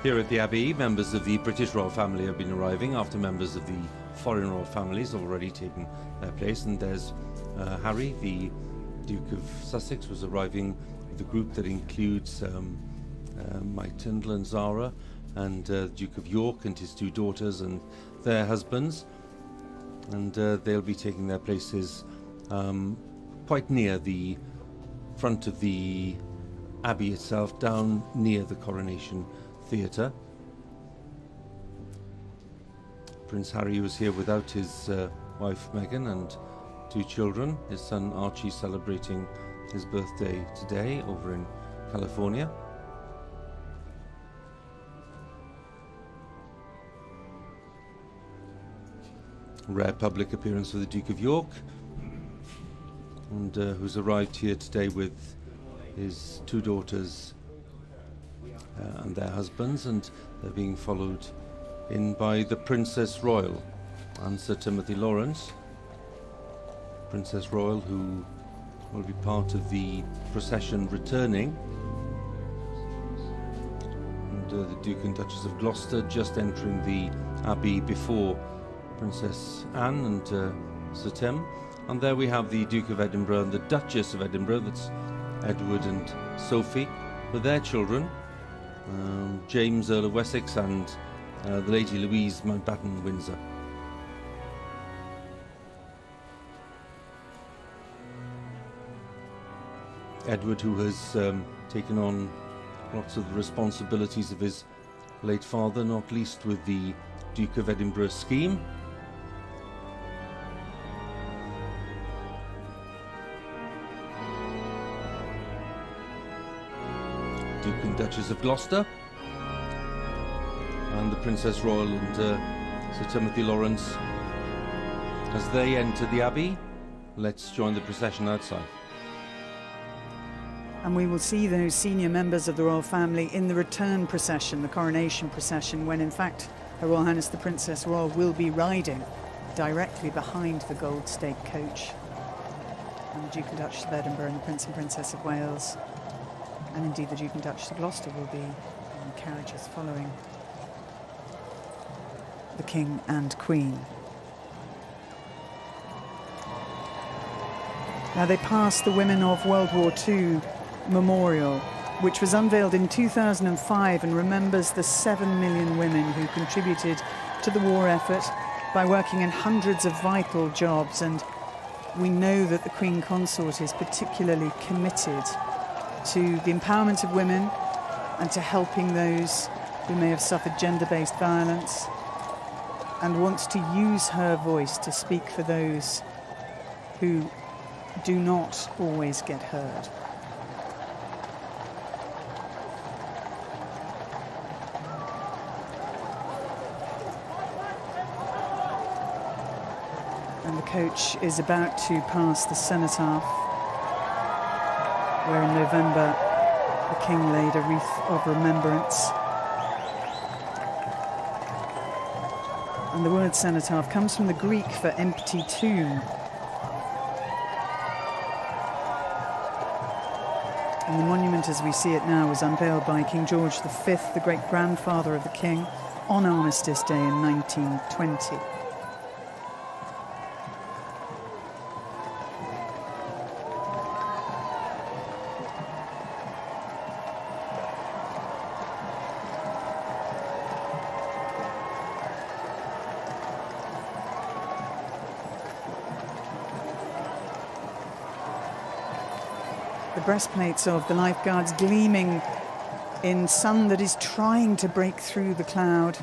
Here at the Abbey, members of the British royal family have been arriving after members of the foreign royal families have already taken their place. And there's Harry, the Duke of Sussex, was arriving with a group that includes Mike Tyndall and Zara, and Duke of York and his two daughters and their husbands. And they'll be taking their places quite near the front of the Abbey itself, down near the Coronation Theatre. Prince Harry was here without his wife Meghan and two children, his son Archie celebrating his birthday today over in California. Rare public appearance for the Duke of York, and who's arrived here today with his two daughters and their husbands, and they're being followed in by the Princess Royal and Sir Timothy Lawrence. Princess Royal, who will be part of the procession returning, and the Duke and Duchess of Gloucester just entering the Abbey before Princess Anne and Sir Tim. And there we have the Duke of Edinburgh and the Duchess of Edinburgh, that's Edward and Sophie, with their children, James, Earl of Wessex, and the Lady Louise Mountbatten Windsor. Edward, who has taken on lots of the responsibilities of his late father, not least with the Duke of Edinburgh scheme. Duke and Duchess of Gloucester, and the Princess Royal and Sir Timothy Lawrence. As they enter the Abbey, let's join the procession outside. And we will see those senior members of the royal family in the return procession, the coronation procession, when in fact Her Royal Highness the Princess Royal will be riding directly behind the gold stake coach. And the Duke and Duchess of Edinburgh and the Prince and Princess of Wales, and indeed the Duke and Duchess of Gloucester, will be in carriages following the King and Queen. Now they pass the Women of World War II memorial, which was unveiled in 2005 and remembers the 7 million women who contributed to the war effort by working in hundreds of vital jobs. And we know that the Queen Consort is particularly committed to the empowerment of women and to helping those who may have suffered gender-based violence, and wants to use her voice to speak for those who do not always get heard. And the coach is about to pass the cenotaph, where in November the King laid a wreath of remembrance. And the word cenotaph comes from the Greek for empty tomb. And the monument as we see it now was unveiled by King George V, the great-grandfather of the King, on Armistice Day in 1920. The breastplates of the lifeguards gleaming in sun that is trying to break through the cloud.